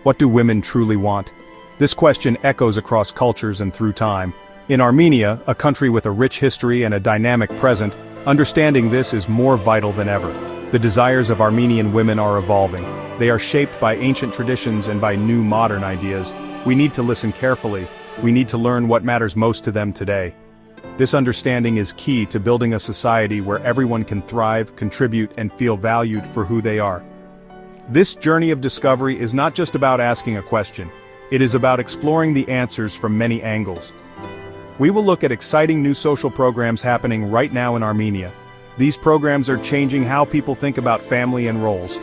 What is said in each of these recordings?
What do women truly want? This question echoes across cultures and through time. In Armenia, a country with a rich history and a dynamic present, understanding this is more vital than ever. The desires of Armenian women are evolving. They are shaped by ancient traditions and by new modern ideas. We need to listen carefully. We need to learn what matters most to them today. This understanding is key to building a society where everyone can thrive, contribute, and feel valued for who they are. This journey of discovery is not just about asking a question. It is about exploring the answers from many angles. We will look at exciting new social programs happening right now in Armenia. These programs are changing how people think about family and roles.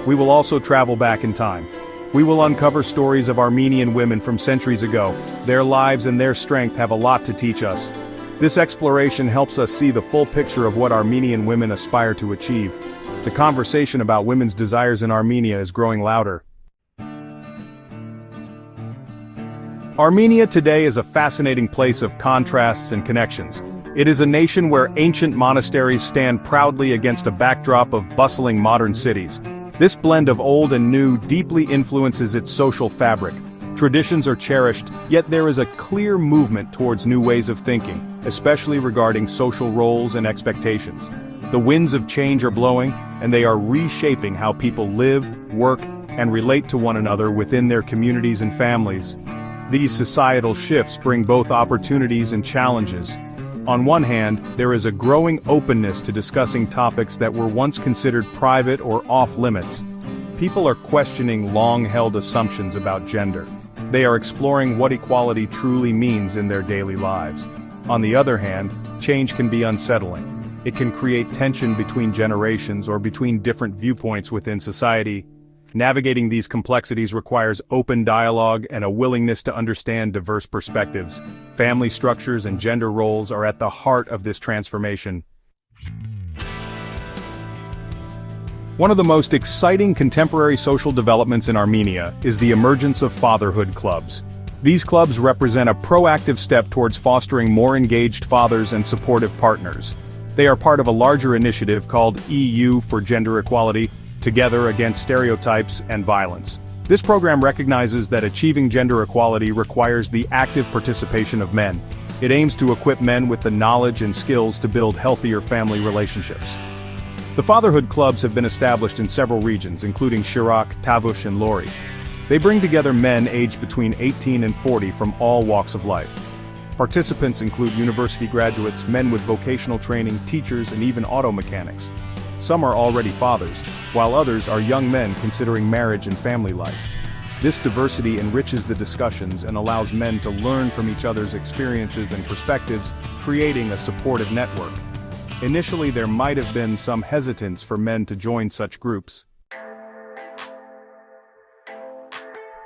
We will also travel back in time. We will uncover stories of Armenian women from centuries ago. Their lives and their strength have a lot to teach us. This exploration helps us see the full picture of what Armenian women aspire to achieve. The conversation about women's desires in Armenia is growing louder. Armenia today is a fascinating place of contrasts and connections. It is a nation where ancient monasteries stand proudly against a backdrop of bustling modern cities. This blend of old and new deeply influences its social fabric. Traditions are cherished, yet there is a clear movement towards new ways of thinking, especially regarding social roles and expectations. The winds of change are blowing, and they are reshaping how people live, work, and relate to one another within their communities and families. These societal shifts bring both opportunities and challenges. On one hand, there is a growing openness to discussing topics that were once considered private or off-limits. People are questioning long-held assumptions about gender. They are exploring what equality truly means in their daily lives. On the other hand, change can be unsettling. It can create tension between generations or between different viewpoints within society. Navigating these complexities requires open dialogue and a willingness to understand diverse perspectives. Family structures and gender roles are at the heart of this transformation. One of the most exciting contemporary social developments in Armenia is the emergence of fatherhood clubs. These clubs represent a proactive step towards fostering more engaged fathers and supportive partners. They are part of a larger initiative called EU for Gender Equality, Together Against Stereotypes and Violence. This program recognizes that achieving gender equality requires the active participation of men. It aims to equip men with the knowledge and skills to build healthier family relationships. The fatherhood clubs have been established in several regions, including Shirak, Tavush, and Lori. They bring together men aged between 18 and 40 from all walks of life. Participants include university graduates, men with vocational training, teachers, and even auto mechanics. Some are already fathers, while others are young men considering marriage and family life. This diversity enriches the discussions and allows men to learn from each other's experiences and perspectives, creating a supportive network. Initially, there might have been some hesitance for men to join such groups.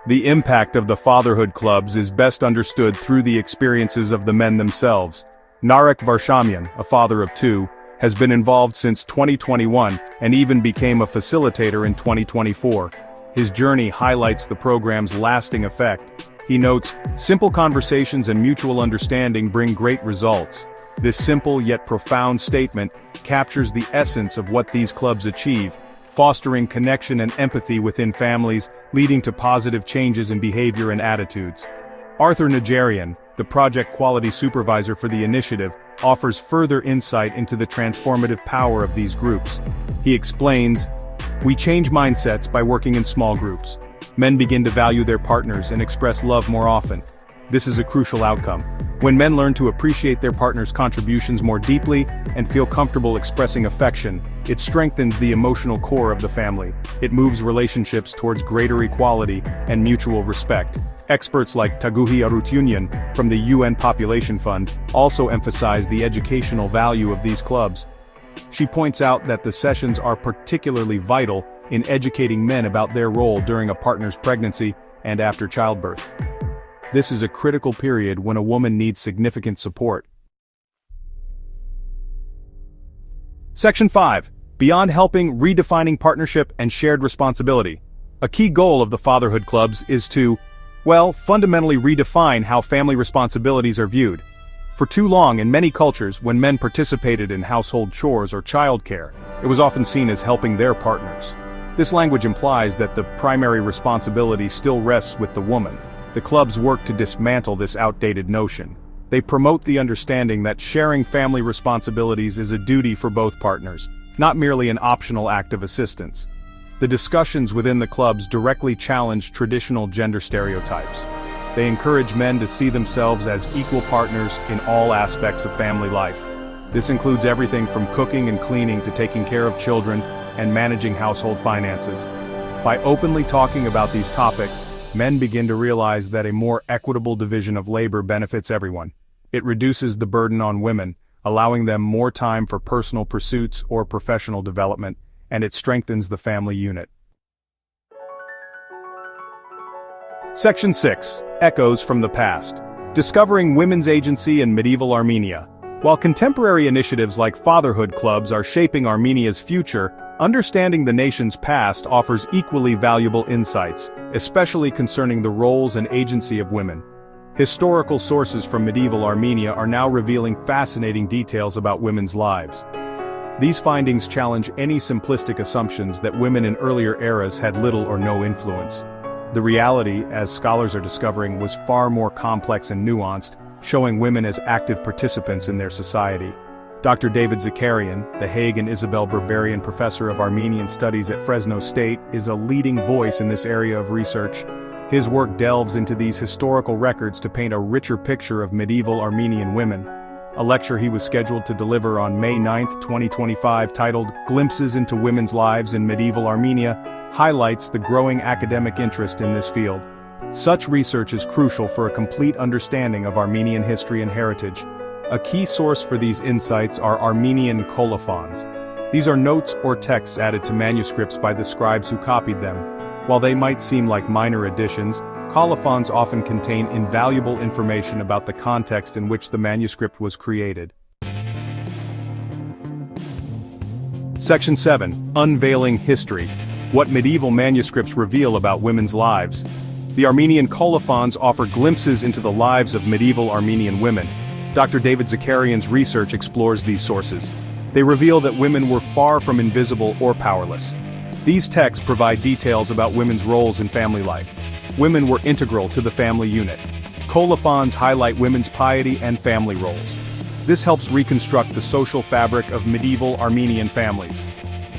The impact of the fatherhood clubs is best understood through the experiences of the men themselves. Narek Varshamyan, a father of two, has been involved since 2021 and even became a facilitator in 2024. His journey highlights the program's lasting effect. He notes, "Simple conversations and mutual understanding bring great results." This simple yet profound statement captures the essence of what these clubs achieve, fostering connection and empathy within families, leading to positive changes in behavior and attitudes. Arthur Nigerian, the project quality supervisor for the initiative, offers further insight into the transformative power of these groups. He explains, "We change mindsets by working in small groups. Men begin to value their partners and express love more often. This is a crucial outcome. When men learn to appreciate their partner's contributions more deeply and feel comfortable expressing affection, it strengthens the emotional core of the family. It moves relationships towards greater equality and mutual respect." Experts like Taguhi Arutyunyan from the UN Population Fund also emphasize the educational value of these clubs. She points out that the sessions are particularly vital in educating men about their role during a partner's pregnancy and after childbirth. This is a critical period when a woman needs significant support. Section 5. Beyond helping, redefining partnership and shared responsibility. A key goal of the fatherhood clubs is to, fundamentally redefine how family responsibilities are viewed. For too long in many cultures, when men participated in household chores or childcare, it was often seen as helping their partners. This language implies that the primary responsibility still rests with the woman. The clubs work to dismantle this outdated notion. They promote the understanding that sharing family responsibilities is a duty for both partners, not merely an optional act of assistance. The discussions within the clubs directly challenge traditional gender stereotypes. They encourage men to see themselves as equal partners in all aspects of family life. This includes everything from cooking and cleaning to taking care of children and managing household finances. By openly talking about these topics, men begin to realize that a more equitable division of labor benefits everyone. It reduces the burden on women, allowing them more time for personal pursuits or professional development, and it strengthens the family unit. Section 6. Echoes from the Past. Discovering women's agency in medieval Armenia. While contemporary initiatives like fatherhood clubs are shaping Armenia's future, understanding the nation's past offers equally valuable insights, especially concerning the roles and agency of women. Historical sources from medieval Armenia are now revealing fascinating details about women's lives. These findings challenge any simplistic assumptions that women in earlier eras had little or no influence. The reality, as scholars are discovering, was far more complex and nuanced, showing women as active participants in their society. Dr. David Zakarian, the Haig and Isabel Berberian Professor of Armenian Studies at Fresno State, is a leading voice in this area of research. His work delves into these historical records to paint a richer picture of medieval Armenian women. A lecture he was scheduled to deliver on May 9, 2025, titled "Glimpses into Women's Lives in Medieval Armenia," highlights the growing academic interest in this field. Such research is crucial for a complete understanding of Armenian history and heritage. A key source for these insights are Armenian colophons. These are notes or texts added to manuscripts by the scribes who copied them. While they might seem like minor additions, colophons often contain invaluable information about the context in which the manuscript was created. Section 7. Unveiling History. What medieval manuscripts reveal about women's lives. The Armenian colophons offer glimpses into the lives of medieval Armenian women. Dr. David Zakarian's research explores these sources. They reveal that women were far from invisible or powerless. These texts provide details about women's roles in family life. Women were integral to the family unit. Colophons highlight women's piety and family roles. This helps reconstruct the social fabric of medieval Armenian families.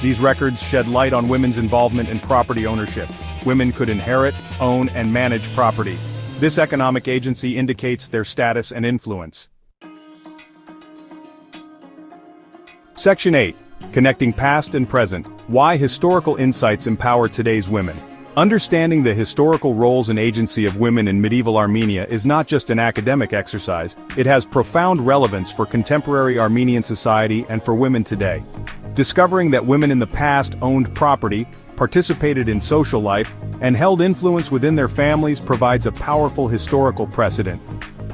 These records shed light on women's involvement in property ownership. Women could inherit, own, and manage property. This economic agency indicates their status and influence. Section 8. Connecting Past and Present. Why historical insights empower today's women. Understanding the historical roles and agency of women in medieval Armenia is not just an academic exercise, it has profound relevance for contemporary Armenian society and for women today. Discovering that women in the past owned property, participated in social life, and held influence within their families provides a powerful historical precedent.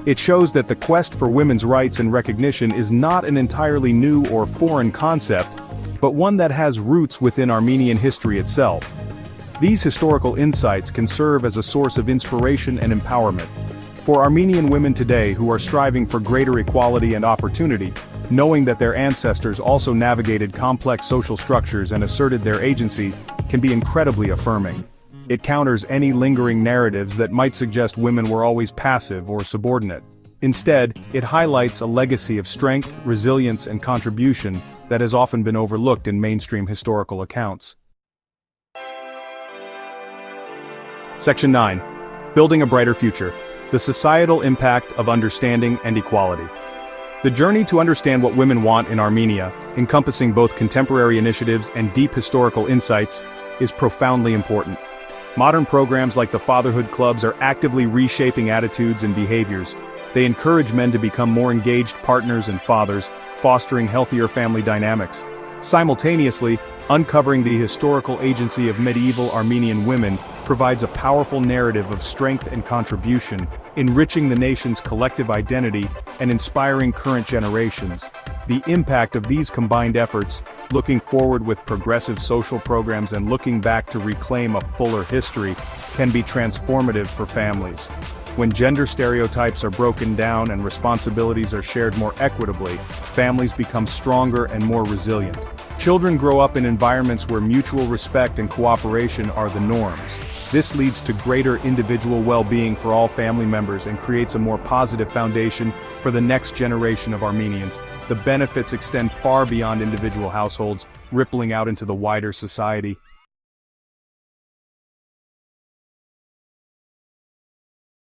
It shows that the quest for women's rights and recognition is not an entirely new or foreign concept, but one that has roots within Armenian history itself. These historical insights can serve as a source of inspiration and empowerment. For Armenian women today who are striving for greater equality and opportunity, knowing that their ancestors also navigated complex social structures and asserted their agency can be incredibly affirming. It counters any lingering narratives that might suggest women were always passive or subordinate. Instead, it highlights a legacy of strength, resilience, and contribution that has often been overlooked in mainstream historical accounts. Section 9. Building a Brighter Future. The Societal Impact of Understanding and Equality. The journey to understand what women want in Armenia, encompassing both contemporary initiatives and deep historical insights, is profoundly important. Modern programs like the fatherhood clubs are actively reshaping attitudes and behaviors. They encourage men to become more engaged partners and fathers, fostering healthier family dynamics. Simultaneously, uncovering the historical agency of medieval Armenian women provides a powerful narrative of strength and contribution, enriching the nation's collective identity and inspiring current generations. The impact of these combined efforts, looking forward with progressive social programs and looking back to reclaim a fuller history, can be transformative for families. When gender stereotypes are broken down and responsibilities are shared more equitably, families become stronger and more resilient. Children grow up in environments where mutual respect and cooperation are the norms. This leads to greater individual well-being for all family members and creates a more positive foundation for the next generation of Armenians. The benefits extend far beyond individual households, rippling out into the wider society.